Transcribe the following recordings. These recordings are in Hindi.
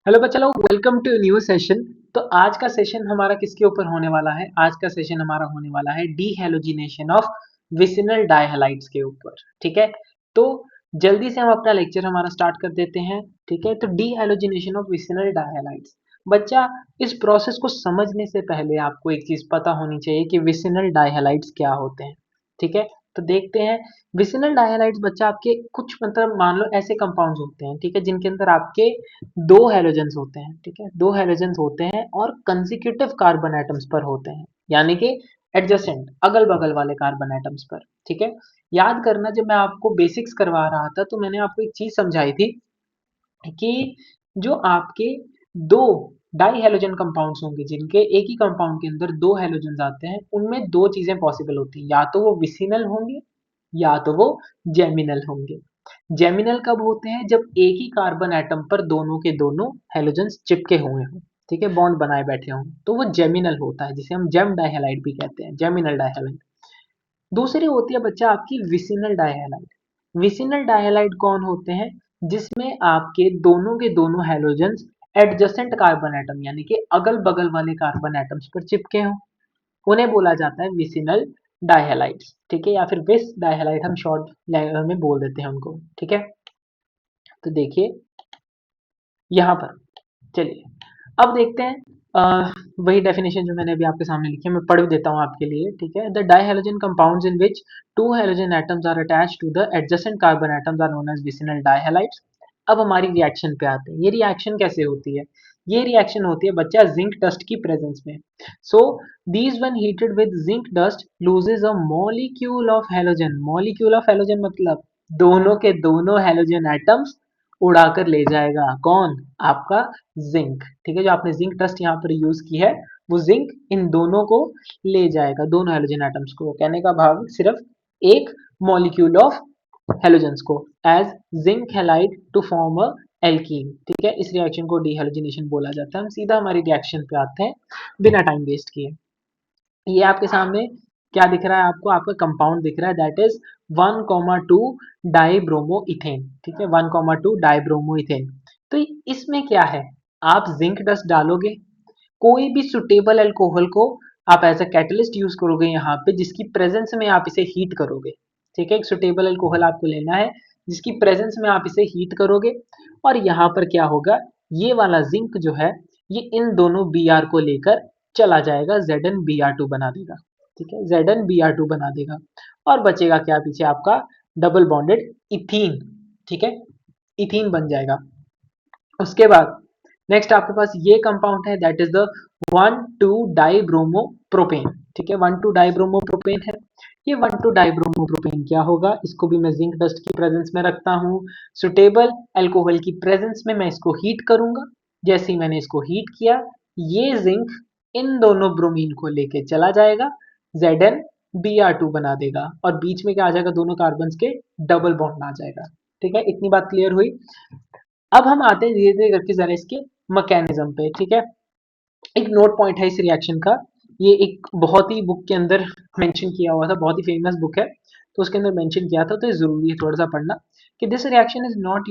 हेलो बच्चा लोग, वेलकम टू न्यू सेशन। तो आज का सेशन हमारा किसके ऊपर होने वाला है? आज का सेशन हमारा होने वाला है डीहेलोजिनेशन ऑफ विसिनल डायहलाइड्स के ऊपर। ठीक है, तो जल्दी से हम अपना लेक्चर हमारा स्टार्ट कर देते हैं। ठीक है, तो डीहेलोजिनेशन ऑफ विसिनल डायहलाइड्स। बच्चा, इस प्रोसेस को समझने से पहले आपको एक चीज पता होनी चाहिए कि विसिनल डायहलाइड्स क्या होते हैं। ठीक है, तो देखते हैं। विसिनल डायहलाइड्स बच्चा आपके कुछ मतलब मान लो ऐसे कंपाउंड्स होते हैं, ठीक है, जिनके अंदर आपके दो हैलोजेंस होते हैं। ठीक है, दो हैलोजेंस होते हैं और कंसेक्यूटिव कार्बन एटम्स पर होते हैं, यानी कि एडजेसेंट अगल बगल वाले कार्बन एटम्स पर। ठीक है, याद करना, जब मैं आपको बेसिक्स करवा रहा था तो मैंने आपको एक चीज समझाई थी कि जो आपके दो डाई हैलोजन कंपाउंड्स होंगे, जिनके एक ही कंपाउंड के अंदर दो हैलोजेंस आते हैं, उनमें दो चीजें पॉसिबल होती हैं, या तो वो विसिनल होंगे या तो वो जेमिनल होंगे। जेमिनल कब होते हैं? जब एक ही कार्बन एटम पर दोनों के दोनों हैलोजेंस चिपके हुए हों, ठीक है, बॉन्ड बनाए बैठे हों, तो वो जेमिनल होता है, जिसे हम जेम डाइहैलाइड भी कहते हैं, जेमिनल डाइहैलाइड। दूसरी होती है बच्चा आपकी विसिनल डाइहैलाइड। विसिनल डाइहैलाइड कौन होते हैं? जिसमें आपके दोनों हैलोजेंस एडजेसेंट कार्बन एटम, यानी कि अगल बगल वाले कार्बन एटम्स पर चिपके हों, उन्हें बोला जाता है विसिनल डाइहैलाइड्स। ठीक है, या फिर विस डाइहैलाइड हम शॉर्ट में बोल देते हैं उनको। ठीक है, तो देखिए यहाँ पर, चलिए अब देखते हैं। वही डेफिनेशन जो मैंने अभी आपके सामने लिखी है, मैं पढ़ भी देता हूँ आपके लिए। ठीक है, the dihalogen compounds in which two halogen atoms are attached to the adjacent carbon atoms are known as vicinal dihalides. अब हमारी रिएक्शन पे आते हैं। ये रिएक्शन कैसे होती है? ये रिएक्शन होती है बच्चा जिंक डस्ट की प्रेजेंस में। So these one heated with zinc dust loses a molecule of halogen. Molecule of halogen मतलब दोनों के दोनों हैलोजन एटम्स उड़ाकर ले जाएगा। कौन? आपका जिंक। ठीक है, जो आपने जिंक डस्ट यहाँ पर यूज की है, वो जिंक इन दोनों को ले जाएगा, दोनों हैलोजन एटम्स को। कहने का भाव सिर्फ एक मॉलिक्यूल ऑफ हैलोजेंस को, as zinc halide to form a alkene. ठीक है, इस रिएक्शन को डीहैलोजिनेशन बोला जाता है। हम सीधा हमारी रिएक्शन पे आते हैं बिना टाइम वेस्ट किए। ये आपके सामने क्या दिख रहा है? आपको आपका कंपाउंड दिख रहा है, दैट इज 1,2 डाइब्रोमो इथेन। ठीक है, 1,2 डाइब्रोमो इथेन। तो इसमें क्या है? आप जिंक डस्ट डालोगे, कोई भी सुटेबल अल्कोहल को आप एज अ कैटलिस्ट यूज करोगे यहाँ पे, जिसकी प्रेजेंस में आप इसे हीट करोगे। ठीक है, एक सुटेबल अल्कोहल आपको लेना है जिसकी प्रेजेंस में आप इसे हीट करोगे, और यहाँ पर क्या होगा? ये वाला जिंक जो है, ये इन दोनों बी आर को लेकर चला जाएगा, Zn बना देगा। ठीक है, Zn बना देगा, और बचेगा क्या पीछे? आपका डबल बॉन्डेड इथीन। ठीक है, इथीन बन जाएगा। उसके बाद नेक्स्ट आपके पास ये कंपाउंड है, that is the 1,2 dibromo propane. ठीक है, 1,2 डाइब्रोमो प्रोपेन है। ये 1,2 डाइब्रोमो प्रोपेन क्या होगा? इसको भी मैं जिंक डस्ट की प्रेजेंस में रखता हूँ, सुटेबल अल्कोहल की प्रेजेंस में मैं इसको हीट करूंगा। जैसे ही मैंने इसको हीट किया, ये जिंक इन दोनों ब्रोमीन को लेके चला जाएगा, Zn बना देगा, और बीच में क्या आ जाएगा? दोनों कार्बन के डबल बॉन्ड आ जाएगा। ठीक है, इतनी बात क्लियर हुई। अब हम आते हैं धीरे धीरे करके जरा इसके मैकेनिज्म पे। ठीक है, एक नोट पॉइंट है इस रिएक्शन का। ये एक बहुत ही बुक के अंदर मेंशन किया हुआ था, बहुत ही फेमस बुक है, तो उसके अंदर मेंशन किया था, तो ये जरूरी है थोड़ा सा पढ़ना कि this reaction is not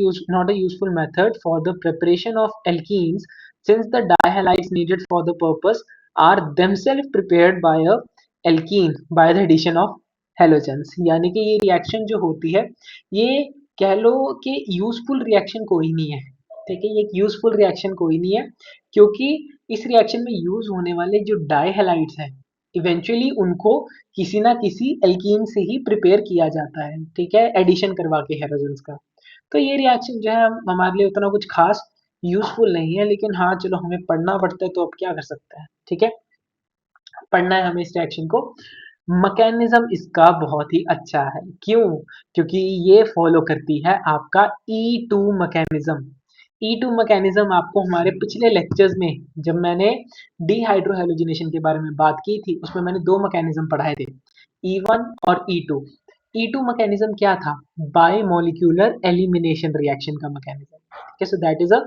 a useful method for the preparation of alkenes since the dihalides needed for the purpose are themselves prepared by a alkene by the addition of halogens. यानी कि ये रिएक्शन जो होती है, ये कह लो कि यूजफुल रिएक्शन कोई नहीं है। ठीक है, ये एक यूजफुल रिएक्शन कोई नहीं है, क्योंकि इस रिएक्शन में यूज होने वाले जो डाइहैलाइड्स हैं, इवेंचुअली उनको किसी ना किसी एल्कीन से ही प्रिपेयर किया जाता है। ठीक है, एडिशन करवा के हैलोजेंस का। तो ये रिएक्शन जो है हमारे लिए उतना कुछ खास यूजफुल नहीं है, लेकिन हाँ चलो, हमें पढ़ना पड़ता है तो अब क्या कर सकते हैं। ठीक है, पढ़ना है हमें इस रिएक्शन को। मैकेनिज्म इसका बहुत ही अच्छा है। क्यों? क्योंकि ये फॉलो करती है आपका E2 मैकेनिज्म। E2 मैकेनिज्म आपको हमारे पिछले लेक्चर्स में, जब मैंने डिहाइड्रोहेलोजिनेशन के बारे में बात की थी, उसमें मैंने दो मैकेनिज्म पढ़ाए थे, E1 और E2। E2 मैकेनिज्म क्या था? बायोमोलिक्यूलर एलिमिनेशन रिएक्शन का mechanism. Okay, so that is a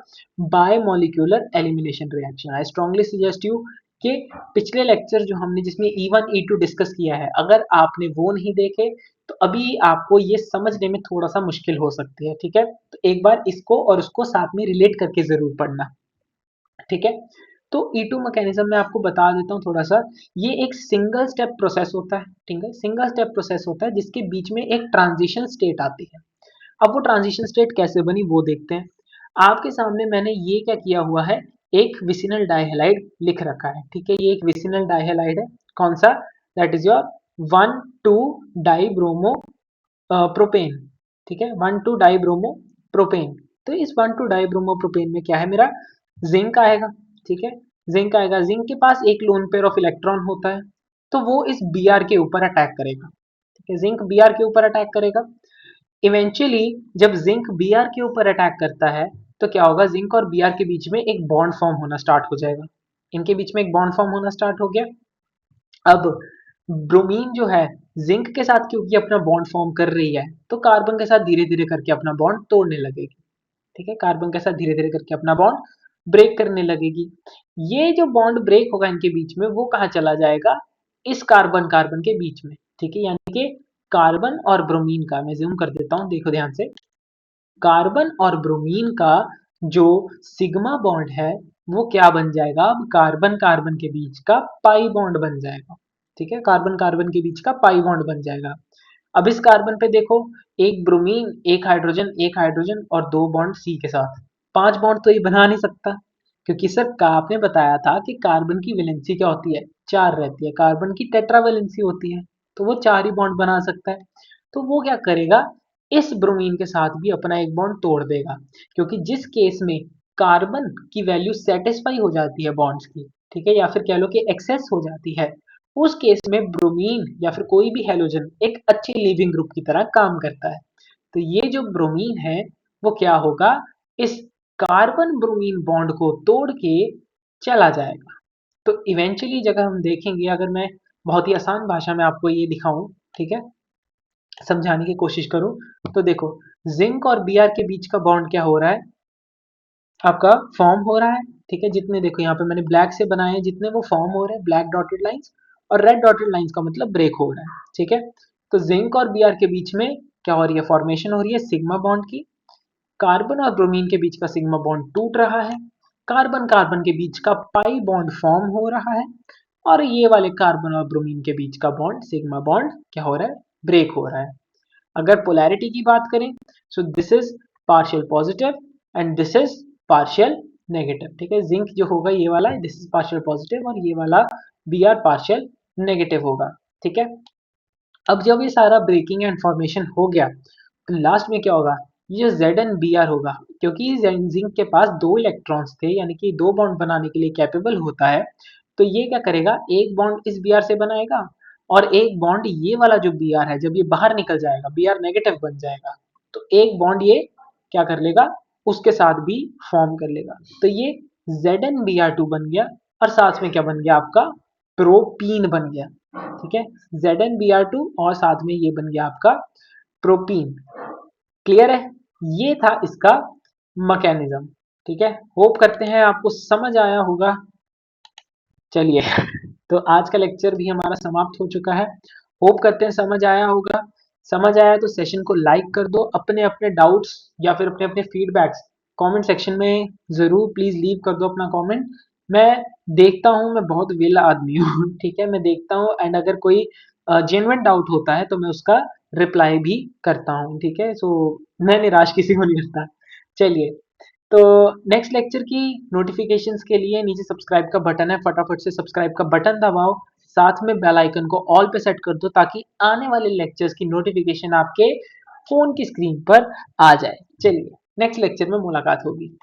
bimolecular elimination reaction. I strongly suggest you कि पिछले लेक्चर जो हमने जिसमें E1 E2 डिस्कस किया है, अगर आपने वो नहीं देखे तो अभी आपको ये समझने में थोड़ा सा मुश्किल हो सकती है। ठीक है, तो एक बार इसको और उसको साथ में रिलेट करके जरूर पढ़ना। ठीक है। तो E2 मैकेनिज्म में आपको बता देता हूँ थोड़ा सा, ये एक सिंगल स्टेप प्रोसेस होता है, ठीक है, सिंगल स्टेप प्रोसेस होता है जिसके बीच में एक ट्रांजिशन स्टेट आती है। अब वो ट्रांजिशन स्टेट कैसे बनी वो देखते हैं। आपके सामने मैंने ये क्या किया हुआ है, एक विसिनल डाइहैलाइड लिख रखा है, ठीक है, ये एक विसिनल डाइहैलाइड है। कौन सा? That is your 1,2 dibromo propane, ठीक है, 1,2 डाइब्रोमो प्रोपेन। तो इस 1,2 डाइब्रोमो प्रोपेन में क्या है मेरा, जिंक आएगा, ठीक है, जिंक आएगा। जिंक के पास एक लोन पेयर ऑफ इलेक्ट्रॉन होता है, तो वो इस Br के ऊपर अटैक करेगा, ठीक है, जिंक Br के ऊपर अटैक करेगा। इवेंचुअली जब जिंक Br के ऊपर अटैक करता है तो क्या होगा, जिंक और Br के बीच में एक बॉन्ड फॉर्म होना स्टार्ट हो जाएगा, इनके बीच में एक बॉन्ड फॉर्म होना स्टार्ट हो गया। अब ब्रोमीन जो है जिंक के साथ क्योंकि अपना बॉन्ड फॉर्म कर रही है, तो कार्बन के साथ धीरे धीरे करके अपना बॉन्ड तोड़ने लगेगी, ठीक है, कार्बन के साथ धीरे धीरे करके अपना बॉन्ड ब्रेक करने लगेगी। ये जो बॉन्ड ब्रेक होगा इनके बीच में वो कहाँ चला जाएगा, इस कार्बन कार्बन के बीच में, ठीक है, यानी कि कार्बन और ब्रोमीन का, मैं जूम कर देता हूँ, देखो ध्यान से, कार्बन और ब्रोमीन का जो सिग्मा बॉन्ड है वो क्या बन जाएगा, अब कार्बन कार्बन के बीच का पाई बॉन्ड बन जाएगा, ठीक है, कार्बन कार्बन के बीच का पाई बॉन्ड बन जाएगा। अब इस कार्बन पे देखो, एक ब्रोमीन, एक हाइड्रोजन और दो बॉन्ड सी के साथ, पांच बॉन्ड तो ये बना नहीं सकता, क्योंकि सर का आपने बताया था कि कार्बन की वैलेंसी क्या होती है, चार रहती है, कार्बन की टेट्रा वैलेंसी होती है, तो वो चार ही बॉन्ड बना सकता है। तो वो क्या करेगा, इस ब्रोमीन के साथ भी अपना एक बॉन्ड तोड़ देगा, क्योंकि जिस केस में कार्बन की वैल्यू सेटिस्फाई हो जाती है बॉन्ड्स की, ठीक है, या फिर कह लो कि एक्सेस हो जाती है, उस केस में ब्रोमीन या फिर कोई भी हेलोजन एक अच्छे लीविंग ग्रुप की तरह काम करता है। तो ये जो ब्रोमीन है वो क्या होगा, इस कार्बन ब्रोमीन बॉन्ड को तोड़ के चला जाएगा। तो इवेंचुअली जगह हम देखेंगे, अगर मैं बहुत ही आसान भाषा में आपको ये दिखाऊं, ठीक है, समझाने की कोशिश करूं, तो देखो, जिंक और Br के बीच का बॉन्ड क्या हो रहा है, आपका फॉर्म हो रहा है, ठीक है, जितने देखो यहाँ पे मैंने ब्लैक से बनाए हैं, जितने वो फॉर्म हो रहे हैं ब्लैक डॉटेड लाइंस, और रेड डॉटेड लाइंस का मतलब ब्रेक हो रहा है, ठीक है। तो जिंक और Br के बीच में क्या हो रही है, फॉर्मेशन हो रही है सिग्मा बॉन्ड की, कार्बन और ब्रोमीन के बीच का सिग्मा बॉन्ड टूट रहा है, कार्बन कार्बन के बीच का पाई बॉन्ड फॉर्म हो रहा है, और ये वाले कार्बन और ब्रोमीन के बीच का बॉन्ड सिग्मा बॉन्ड क्या हो रहा है, ब्रेक हो रहा है। अगर पोलैरिटी की बात करें, so this is partial positive and this is partial negative, ठीक है, जिंक जो होगा ये वाला, दिस इज पार्शियल पॉजिटिव, और ये वाला Br पार्शियल नेगेटिव होगा, ठीक है। अब जब ये सारा ब्रेकिंग एंड फॉर्मेशन हो गया, तो लास्ट में क्या होगा, ये जो Zn Br होगा, क्योंकि जिंक के पास दो इलेक्ट्रॉन्स थे, यानी कि दो बॉन्ड बनाने के लिए कैपेबल होता है, तो ये क्या करेगा, एक बॉन्ड इस Br से बनाएगा, और एक बॉन्ड ये वाला जो Br है, जब ये बाहर निकल जाएगा Br नेगेटिव बन जाएगा, तो एक बॉन्ड ये क्या कर लेगा, उसके साथ भी फॉर्म कर लेगा, तो ये Zn Br2 बन गया, और साथ में क्या बन गया आपका, प्रोपीन बन गया, ठीक है, Zn Br2 और साथ में ये बन गया आपका प्रोपीन। क्लियर है, ये था इसका मैकेनिज्म, ठीक है, होप करते हैं आपको समझ आया होगा। चलिए तो आज का लेक्चर भी हमारा समाप्त हो चुका है, होप करते हैं समझ आया होगा। समझ आया तो सेशन को लाइक कर दो, अपने अपने डाउट्स या फिर अपने अपने फीडबैक्स कमेंट सेक्शन में जरूर प्लीज लीव कर दो अपना कमेंट। मैं देखता हूँ, मैं बहुत वेला आदमी हूँ ठीक है, मैं देखता हूँ, एंड अगर कोई जेन्युइन डाउट होता है तो मैं उसका रिप्लाई भी करता हूँ, ठीक है, सो मैं निराश किसी को नहीं करता। चलिए, तो नेक्स्ट लेक्चर की नोटिफिकेशंस के लिए नीचे सब्सक्राइब का बटन है, फटाफट से सब्सक्राइब का बटन दबाओ, साथ में बेल आइकन को ऑल पे सेट कर दो, ताकि आने वाले लेक्चर्स की नोटिफिकेशन आपके फोन की स्क्रीन पर आ जाए। चलिए नेक्स्ट लेक्चर में मुलाकात होगी।